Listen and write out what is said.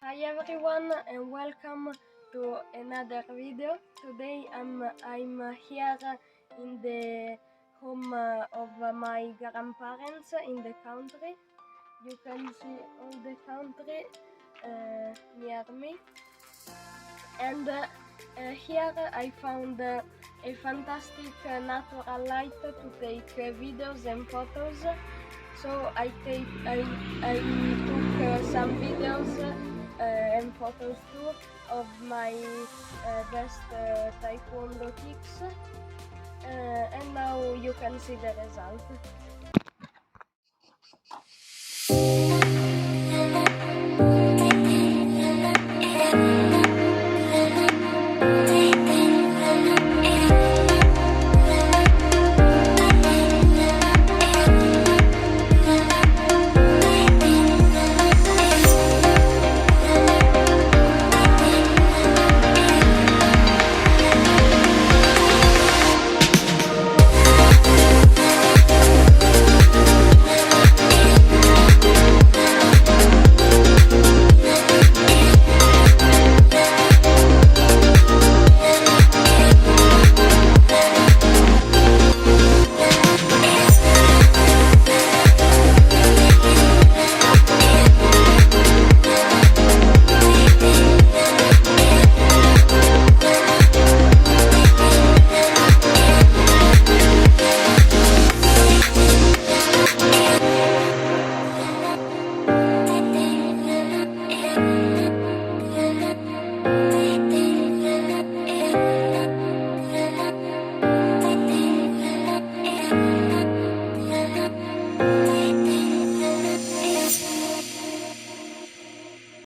Hi everyone and welcome to another video. Today I'm here in the home of my grandparents in the country. You can see all the country near me, and here I found a fantastic natural light to take videos and photos. So I took some videos and photos too of my best taekwondo kicks, and now you can see the result.